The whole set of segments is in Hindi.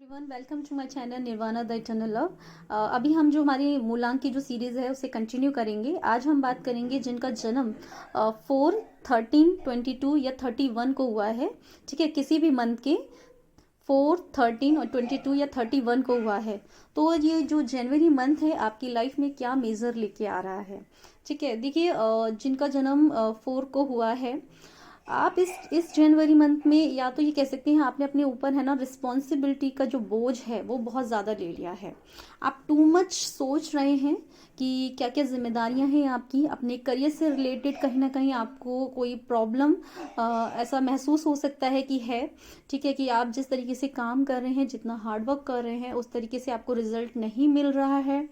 Everyone, welcome to my channel Nirvana the eternal love. अभी हम जो हमारी मूलांक की जो सीरीज़ है उसे कंटिन्यू करेंगे। आज हम बात करेंगे जिनका जन्म 4, 13, 22 या 31 को हुआ है। ठीक है, किसी भी मंथ के 4, 13 और 22 या 31 को हुआ है, तो ये जो जनवरी मंथ है आपकी लाइफ में क्या मेजर लेके आ रहा है। ठीक है, देखिए जिनका जन्म 4 को हुआ है, आप इस जनवरी मंथ में या तो ये कह सकते हैं आपने अपने ऊपर है ना रिस्पॉन्सिबिलिटी का जो बोझ है वो बहुत ज़्यादा ले लिया है। आप टू मच सोच रहे हैं कि क्या क्या जिम्मेदारियां हैं आपकी अपने करियर से रिलेटेड। कहीं ना कहीं आपको कोई प्रॉब्लम ऐसा महसूस हो सकता है कि है। ठीक है, कि आप जिस तरीके से काम कर रहे हैं, जितना हार्डवर्क कर रहे हैं, उस तरीके से आपको रिजल्ट नहीं मिल रहा है।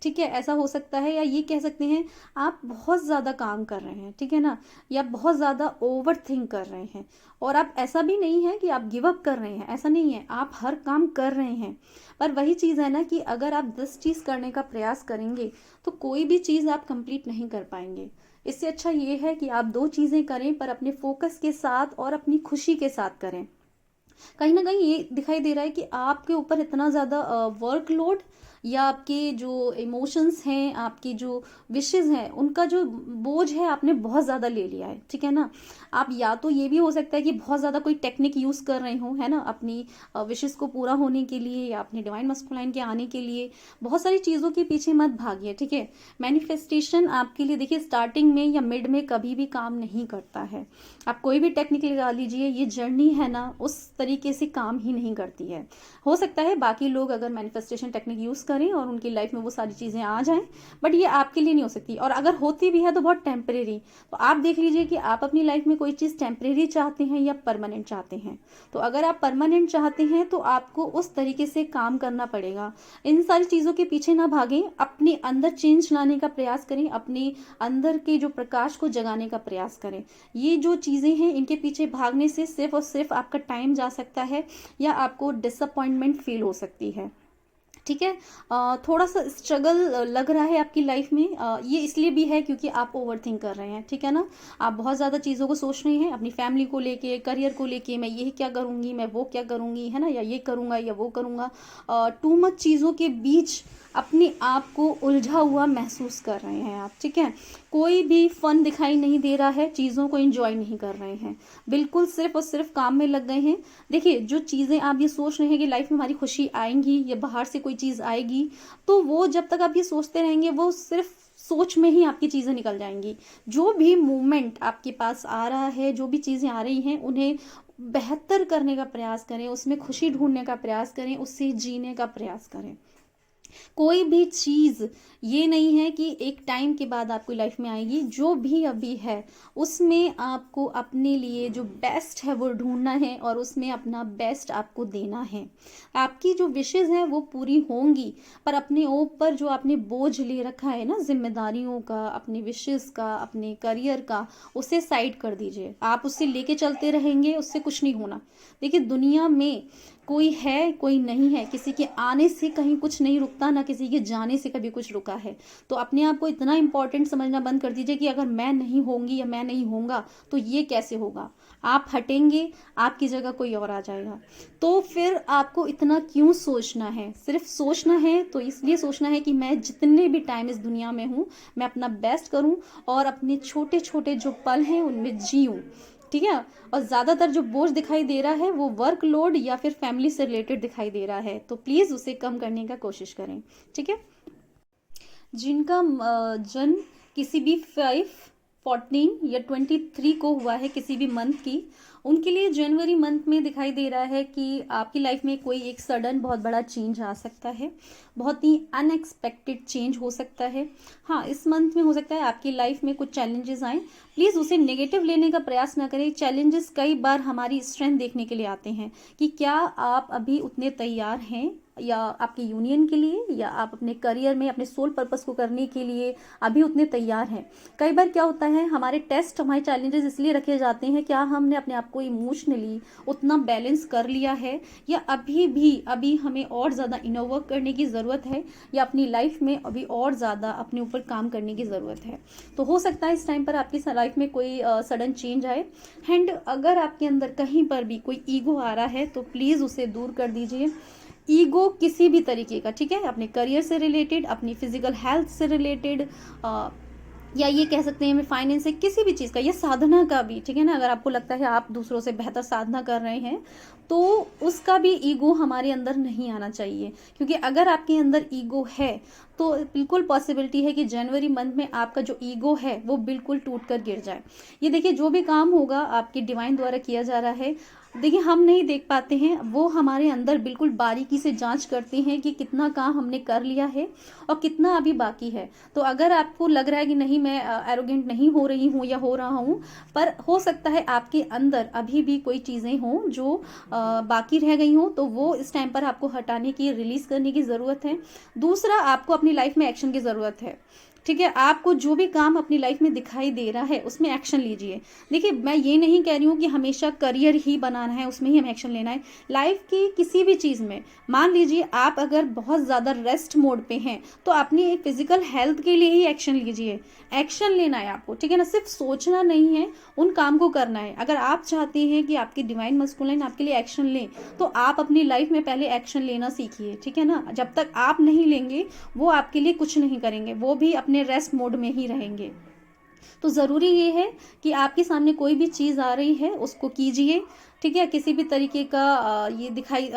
ठीक है, ऐसा हो सकता है। या ये कह सकते हैं आप बहुत ज़्यादा काम कर रहे हैं, ठीक है ना, या बहुत ज़्यादा ओवर थिंक कर रहे हैं। और आप ऐसा भी नहीं है कि आप गिव अप कर रहे हैं, ऐसा नहीं है, आप हर काम कर रहे हैं। पर वही चीज़ है ना कि अगर आप 10 चीज़ करने का प्रयास करेंगे तो कोई भी चीज़ आप कंप्लीट नहीं कर पाएंगे। इससे अच्छा ये है कि आप 2 चीज़ें करें, पर अपने फोकस के साथ और अपनी खुशी के साथ करें। कहीं ना कहीं ये दिखाई दे रहा है कि आपके ऊपर इतना ज़्यादा वर्कलोड या आपके जो इमोशंस हैं, आपकी जो विशेस हैं, उनका जो बोझ है आपने बहुत ज़्यादा ले लिया है। ठीक है ना, आप या तो ये भी हो सकता है कि बहुत ज़्यादा कोई टेक्निक यूज़ कर रहे हो, है ना, अपनी विशेस को पूरा होने के लिए या अपने डिवाइन मस्कुलाइन के आने के लिए। बहुत सारी चीज़ों के पीछे मत भागिए। ठीक है, मैनिफेस्टेशन आपके लिए देखिए स्टार्टिंग में या मिड में कभी भी काम नहीं करता है। आप कोई भी टेक्निक लगा लीजिए, ये जर्नी है ना उस तरीके से काम ही नहीं करती है। हो सकता है बाकी लोग अगर मैनिफेस्टेशन टेक्निक यूज़ करें और उनकी लाइफ में वो सारी चीज़ें आ जाएं, बट ये आपके लिए नहीं हो सकती। और अगर होती भी है तो बहुत टेम्परेरी। तो आप देख लीजिए कि आप अपनी लाइफ में कोई चीज़ टेम्परेरी चाहते हैं या परमानेंट चाहते हैं। तो अगर आप परमानेंट चाहते हैं तो आपको उस तरीके से काम करना पड़ेगा। इन सारी चीज़ों के पीछे ना भागें, अपने अंदर चेंज लाने का प्रयास करें, अपने अंदर के जो प्रकाश को जगाने का प्रयास करें। ये जो चीज़ें हैं इनके पीछे भागने से सिर्फ और सिर्फ आपका टाइम जा सकता है या आपको डिसअपॉइंटमेंट फील हो सकती है। ठीक है, थोड़ा सा स्ट्रगल लग रहा है आपकी लाइफ में। ये इसलिए भी है क्योंकि आप ओवर थिंक कर रहे हैं। ठीक है ना, आप बहुत ज़्यादा चीज़ों को सोच रहे हैं, अपनी फैमिली को लेके, करियर को लेके, मैं ये क्या करूँगी, मैं वो क्या करूँगी, है ना, या ये करूँगा या वो करूँगा। टू मच चीज़ों के बीच अपने आप को उलझा हुआ महसूस कर रहे हैं आप। ठीक है, कोई भी फन दिखाई नहीं दे रहा है, चीज़ों को एंजॉय नहीं कर रहे हैं, बिल्कुल सिर्फ और सिर्फ काम में लग गए हैं। देखिए, जो चीज़ें आप ये सोच रहे हैं कि लाइफ में हमारी खुशी आएंगी या बाहर से कोई चीज़ आएगी, तो वो जब तक आप ये सोचते रहेंगे वो सिर्फ सोच में ही आपकी चीज़ें निकल जाएंगी। जो भी मूवमेंट आपके पास आ रहा है, जो भी चीज़ें आ रही हैं, उन्हें बेहतर करने का प्रयास करें, उसमें खुशी ढूंढने का प्रयास करें, उससे जीने का प्रयास करें। कोई भी चीज़ ये नहीं है कि एक टाइम के बाद आपकी लाइफ में आएगी। जो भी अभी है उसमें आपको अपने लिए जो बेस्ट है वो ढूंढना है और उसमें अपना बेस्ट आपको देना है। आपकी जो विशेज़ हैं वो पूरी होंगी, पर अपने ऊपर जो आपने बोझ ले रखा है ना, जिम्मेदारियों का, अपनी विशेज़ का, अपने करियर का, उसे साइड कर दीजिए। आप उससे लेके चलते रहेंगे, उससे कुछ नहीं होना। देखिए, दुनिया में कोई है कोई नहीं है, किसी के आने से कहीं कुछ नहीं रुकता, ना किसी के जाने से कभी कुछ रुका है। तो अपने आप को इतना इंपॉर्टेंट समझना बंद कर दीजिए कि अगर मैं नहीं होंगी या मैं नहीं होऊंगा तो ये कैसे होगा। आप हटेंगे, आपकी जगह कोई और आ जाएगा। तो फिर आपको इतना क्यों सोचना है? सिर्फ सोचना है तो इसलिए सोचना है कि मैं जितने भी टाइम इस दुनिया में हूँ मैं अपना बेस्ट करूँ और अपने छोटे छोटे जो पल हैं उनमें जीऊँ। ठीक है, और ज़्यादातर जो बोझ दिखाई दे रहा है वो वर्कलोड या फिर फैमिली से रिलेटेड दिखाई दे रहा है, तो प्लीज़ उसे कम करने का कोशिश करें। ठीक है, जिनका जन्म किसी भी 5, 14 या 23 को हुआ है, किसी भी मंथ की, उनके लिए जनवरी मंथ में दिखाई दे रहा है कि आपकी लाइफ में कोई एक सडन बहुत बड़ा चेंज आ सकता है, बहुत ही अनएक्सपेक्टेड चेंज हो सकता है। हाँ, इस मंथ में हो सकता है आपकी लाइफ में कुछ चैलेंजेस आए, प्लीज़ उसे नेगेटिव लेने का प्रयास ना करें। चैलेंजेस कई बार हमारी स्ट्रेंथ देखने के लिए आते हैं कि क्या आप अभी उतने तैयार हैं या आपके यूनियन के लिए, या आप अपने करियर में अपने सोल पर्पस को करने के लिए अभी उतने तैयार हैं। कई बार क्या होता है, हमारे टेस्ट, हमारे चैलेंजेस इसलिए रखे जाते हैं क्या हमने अपने आप को इमोशनली उतना बैलेंस कर लिया है, या अभी हमें और ज़्यादा इनर वर्क करने की ज़रूरत है, या अपनी लाइफ में अभी और ज़्यादा अपने ऊपर काम करने की ज़रूरत है। तो हो सकता है इस टाइम पर आपकी लाइफ में कोई सडन चेंज आए। एंड अगर आपके अंदर कहीं पर भी कोई ईगो आ रहा है तो प्लीज़ उसे दूर कर दीजिए। ईगो किसी भी तरीके का, ठीक है, अपने करियर से रिलेटेड, अपनी फिजिकल हेल्थ से रिलेटेड, या ये कह सकते हैं हमें फाइनेंस से, किसी भी चीज़ का, या साधना का भी, ठीक है ना, अगर आपको लगता है आप दूसरों से बेहतर साधना कर रहे हैं तो उसका भी ईगो हमारे अंदर नहीं आना चाहिए, क्योंकि अगर आपके अंदर ईगो है तो बिल्कुल पॉसिबिलिटी है कि जनवरी मंथ में आपका जो ईगो है वो बिल्कुल टूट कर गिर जाए। ये देखिए, जो भी काम होगा आपके डिवाइन द्वारा किया जा रहा है, देखिए हम नहीं देख पाते हैं, वो हमारे अंदर बिल्कुल बारीकी से जांच करते हैं कि कितना काम हमने कर लिया है और कितना अभी बाकी है। तो अगर आपको लग रहा है कि नहीं, मैं एरोगेंट नहीं हो रही हूँ या हो रहा हूँ, पर हो सकता है आपके अंदर अभी भी कोई चीज़ें हों जो बाकी रह गई हों, तो वो इस टाइम पर आपको हटाने की, रिलीज करने की ज़रूरत है। दूसरा, आपको अपनी लाइफ में एक्शन की ज़रूरत है, ठीक है। आपको जो भी काम अपनी लाइफ में दिखाई दे रहा है उसमें एक्शन लीजिए। देखिए, मैं ये नहीं कह रही हूँ कि हमेशा करियर ही बनाना है, उसमें ही हमें एक्शन लेना है। लाइफ की किसी भी चीज़ में, मान लीजिए आप अगर बहुत ज़्यादा रेस्ट मोड पे हैं तो अपनी फिजिकल हेल्थ के लिए ही एक्शन लीजिए। एक्शन लेना है आपको, ठीक है ना, सिर्फ सोचना नहीं है, उन काम को करना है। अगर आप चाहते हैं कि आपकी डिवाइन मस्कुलाइन आपके लिए एक्शन ले, तो आप अपनी लाइफ में पहले एक्शन लेना सीखिए, ठीक है ना। जब तक आप नहीं लेंगे वो आपके लिए कुछ नहीं करेंगे, वो भी अपने रेस्ट मोड में ही रहेंगे। तो ज़रूरी ये है कि आपके सामने कोई भी चीज़ आ रही है उसको कीजिए, ठीक है। किसी भी तरीके का ये दिखाई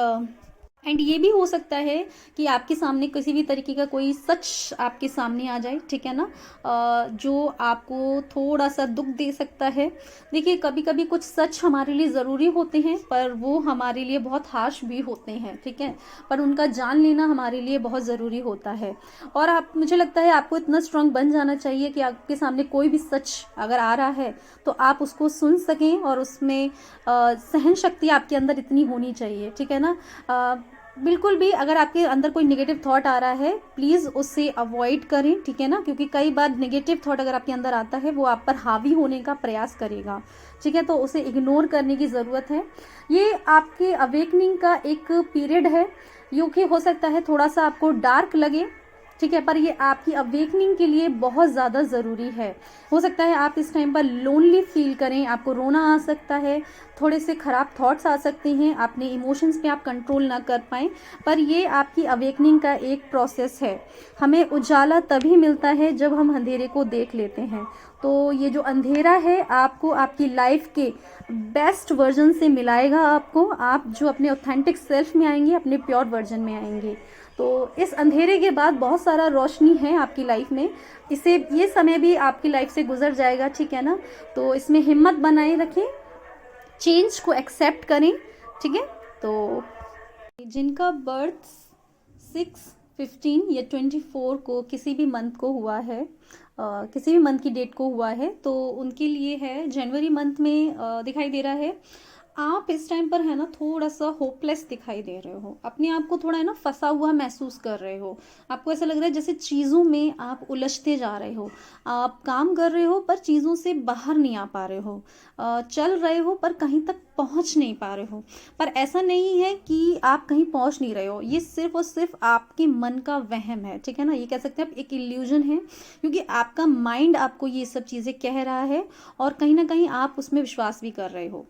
एंड ये भी हो सकता है कि आपके सामने किसी भी तरीके का कोई सच आपके सामने आ जाए, ठीक है ना, जो आपको थोड़ा सा दुख दे सकता है। देखिए, कभी कभी कुछ सच हमारे लिए ज़रूरी होते हैं पर वो हमारे लिए बहुत हार्श भी होते हैं, ठीक है, पर उनका जान लेना हमारे लिए बहुत ज़रूरी होता है। और आप, मुझे लगता है आपको इतना स्ट्रांग बन जाना चाहिए कि आपके सामने कोई भी सच अगर आ रहा है तो आप उसको सुन सकें, और उसमें सहन शक्ति आपके अंदर इतनी होनी चाहिए, ठीक है ना। बिल्कुल भी अगर आपके अंदर कोई नेगेटिव थॉट आ रहा है, प्लीज़ उससे अवॉइड करें, ठीक है ना, क्योंकि कई बार नेगेटिव थॉट अगर आपके अंदर आता है वो आप पर हावी होने का प्रयास करेगा, ठीक है, तो उसे इग्नोर करने की ज़रूरत है। ये आपके अवेकनिंग का एक पीरियड है, जो कि हो सकता है थोड़ा सा आपको डार्क लगे, ठीक है, पर ये आपकी अवेकनिंग के लिए बहुत ज़्यादा ज़रूरी है। हो सकता है आप इस टाइम पर लोनली फील करें, आपको रोना आ सकता है, थोड़े से ख़राब थॉट्स आ सकते हैं, अपने इमोशंस पे आप कंट्रोल ना कर पाएँ, पर ये आपकी अवेकनिंग का एक प्रोसेस है। हमें उजाला तभी मिलता है जब हम अंधेरे को देख लेते हैं। तो ये जो अंधेरा है आपको आपकी लाइफ के बेस्ट वर्जन से मिलाएगा आपको, आप जो अपने ऑथेंटिक सेल्फ में आएंगे, अपने प्योर वर्जन में आएंगे। तो इस अंधेरे के बाद बहुत सारा रोशनी है आपकी लाइफ में, इसे, ये समय भी आपकी लाइफ से गुजर जाएगा, ठीक है ना। तो इसमें हिम्मत बनाए रखें, चेंज को एक्सेप्ट करें, ठीक है। तो जिनका बर्थ 6, 15 या 24 को किसी भी मंथ को हुआ है, किसी भी मंथ की डेट को हुआ है, तो उनके लिए है जनवरी मंथ में दिखाई दे रहा है आप इस टाइम पर है ना थोड़ा सा होपलेस दिखाई दे रहे हो, अपने आप को थोड़ा है ना फंसा हुआ महसूस कर रहे हो। आपको ऐसा लग रहा है जैसे चीज़ों में आप उलझते जा रहे हो, आप काम कर रहे हो पर चीज़ों से बाहर नहीं आ पा रहे हो, चल रहे हो पर कहीं तक पहुंच नहीं पा रहे हो। पर ऐसा नहीं है कि आप कहीं पहुंच नहीं रहे हो, ये सिर्फ और सिर्फ आपके मन का वहम है, ठीक है ना, ये कह सकते हैं आप एक इल्यूजन है, क्योंकि आपका माइंड आपको ये सब चीज़ें कह रहा है और कहीं ना कहीं आप उसमें विश्वास भी कर रहे हो।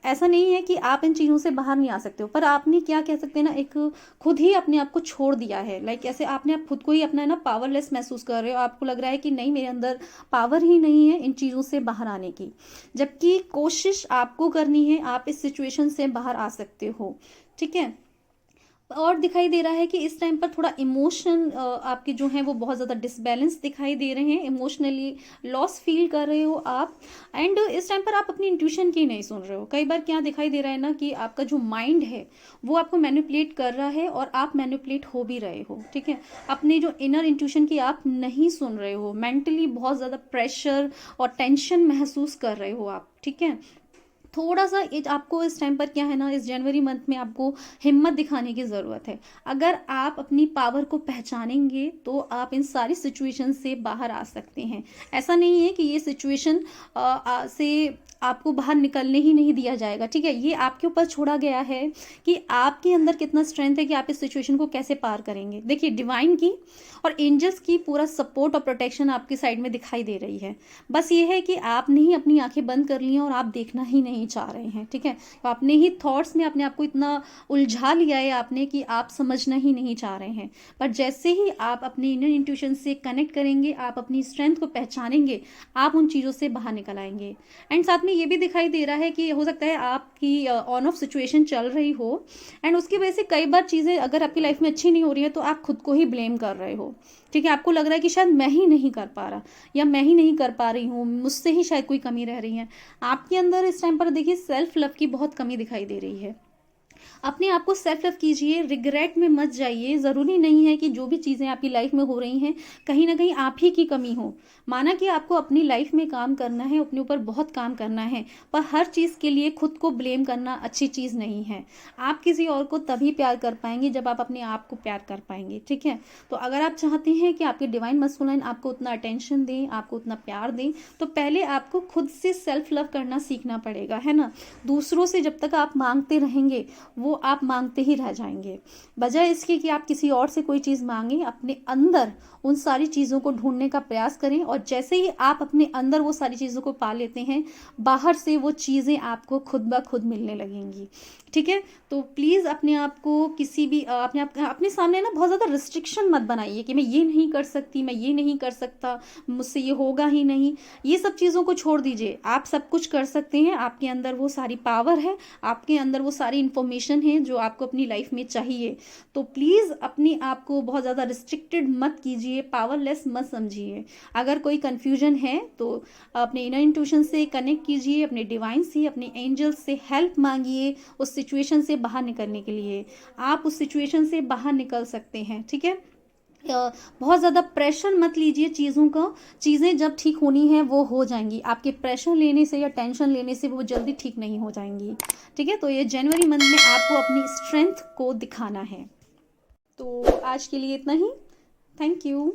ऐसा नहीं है कि आप इन चीज़ों से बाहर नहीं आ सकते हो, पर आपने क्या कह सकते हैं ना, एक खुद ही अपने आप को छोड़ दिया है। लाइक ऐसे आपने आप खुद को ही अपना है ना पावरलेस महसूस कर रहे हो, आपको लग रहा है कि नहीं, मेरे अंदर पावर ही नहीं है इन चीज़ों से बाहर आने की, जबकि कोशिश आपको करनी है, आप इस सिचुएशन से बाहर आ सकते हो, ठीक है। और दिखाई दे रहा है कि इस टाइम पर थोड़ा इमोशन आपके जो हैं वो बहुत ज़्यादा डिसबैलेंस दिखाई दे रहे हैं, इमोशनली लॉस फील कर रहे हो आप, एंड इस टाइम पर आप अपनी इंट्यूशन की नहीं सुन रहे हो। कई बार क्या दिखाई दे रहा है ना कि आपका जो माइंड है वो आपको मैनिपुलेट कर रहा है और आप मैनिपुलेट हो भी रहे हो, ठीक है। अपने जो इनर इंट्यूशन की आप नहीं सुन रहे हो, मेंटली बहुत ज़्यादा प्रेशर और टेंशन महसूस कर रहे हो आप, ठीक है। थोड़ा सा आपको इस टाइम पर क्या है ना, इस जनवरी मंथ में आपको हिम्मत दिखाने की ज़रूरत है। अगर आप अपनी पावर को पहचानेंगे तो आप इन सारी सिचुएशन से बाहर आ सकते हैं। ऐसा नहीं है कि ये सिचुएशन से आपको बाहर निकलने ही नहीं दिया जाएगा, ठीक है। ये आपके ऊपर छोड़ा गया है कि आपके अंदर कितना स्ट्रेंथ है कि आप इस सिचुएशन को कैसे पार करेंगे। देखिए, डिवाइन की और एंजल्स की पूरा सपोर्ट और प्रोटेक्शन आपकी साइड में दिखाई दे रही है। बस ये है कि आपने ही अपनी आंखें बंद कर ली हैं और आप देखना ही नहीं नहीं चाह रहे हैं, ठीक है। तो अपने ही थॉट्स में अपने आप को इतना उलझा लिया है आपने कि आप समझना ही नहीं चाह रहे हैं। पर जैसे ही आप अपने इनर इंट्यूशन से कनेक्ट करेंगे, आप अपनी स्ट्रेंथ को पहचानेंगे, आप उन चीज़ों से बाहर निकल आएंगे। एंड साथ में ये भी दिखाई दे रहा है कि हो सकता है आपकी ऑन ऑफ सिचुएशन चल रही हो, एंड उसकी वजह से कई बार चीज़ें अगर आपकी लाइफ में अच्छी नहीं हो रही है तो आप खुद को ही ब्लेम कर रहे हो, ठीक है। आपको लग रहा है कि शायद मैं ही नहीं कर पा रहा, या मैं ही नहीं कर पा रही हूँ, मुझसे ही शायद कोई कमी रह रही है। आपके अंदर इस टाइम पर देखिए सेल्फ लव की बहुत कमी दिखाई दे रही है। अपने आप को सेल्फ लव कीजिए, रिग्रेट में मत जाइए। ज़रूरी नहीं है कि जो भी चीज़ें आपकी लाइफ में हो रही हैं कहीं ना कहीं आप ही की कमी हो। माना कि आपको अपनी लाइफ में काम करना है, अपने ऊपर बहुत काम करना है, पर हर चीज़ के लिए खुद को ब्लेम करना अच्छी चीज़ नहीं है। आप किसी और को तभी प्यार कर पाएंगे जब आप अपने आप को प्यार कर पाएंगे, ठीक है। तो अगर आप चाहते हैं कि आपके डिवाइन मस्कुलाइन आपको उतना अटेंशन दें, आपको उतना प्यार दें, तो पहले आपको खुद से सेल्फ लव करना सीखना पड़ेगा, है ना। दूसरों से जब तक आप मांगते रहेंगे वो आप मांगते ही रह जाएंगे। बजाय इसके कि आप किसी और से कोई चीज़ मांगें, अपने अंदर उन सारी चीज़ों को ढूंढने का प्रयास करें, और जैसे ही आप अपने अंदर वो सारी चीज़ों को पा लेते हैं, बाहर से वो चीज़ें आपको खुद ब खुद मिलने लगेंगी, ठीक है। तो प्लीज़ अपने आप को किसी भी अपने सामने ना बहुत ज़्यादा रिस्ट्रिक्शन मत बनाइए कि मैं ये नहीं कर सकती, मैं ये नहीं कर सकता, मुझसे ये होगा ही नहीं। ये सब चीज़ों को छोड़ दीजिए। आप सब कुछ कर सकते हैं, आपके अंदर वो सारी पावर है, आपके अंदर वो सारी इन्फॉर्मेशन है जो आपको अपनी लाइफ में चाहिए। तो प्लीज़ अपने आप को बहुत ज़्यादा रिस्ट्रिक्टेड मत कीजिए, पावरलेस मत समझिए। अगर कोई कन्फ्यूजन है तो अपने इनर इंट्यूशन से कनेक्ट कीजिए, अपने डिवाइन से, अपने एंजल से हेल्प मांगिए उस सिचुएशन से बाहर निकलने के लिए। आप उस सिचुएशन से बाहर निकल सकते हैं, ठीक है। बहुत ज़्यादा प्रेशर मत लीजिए चीज़ों का। चीज़ें जब ठीक होनी है वो हो जाएंगी, आपके प्रेशर लेने से या टेंशन लेने से वो जल्दी ठीक नहीं हो जाएंगी, ठीक है। तो ये जनवरी मंथ में आपको अपनी स्ट्रेंथ को दिखाना है। तो आज के लिए इतना ही। Thank you.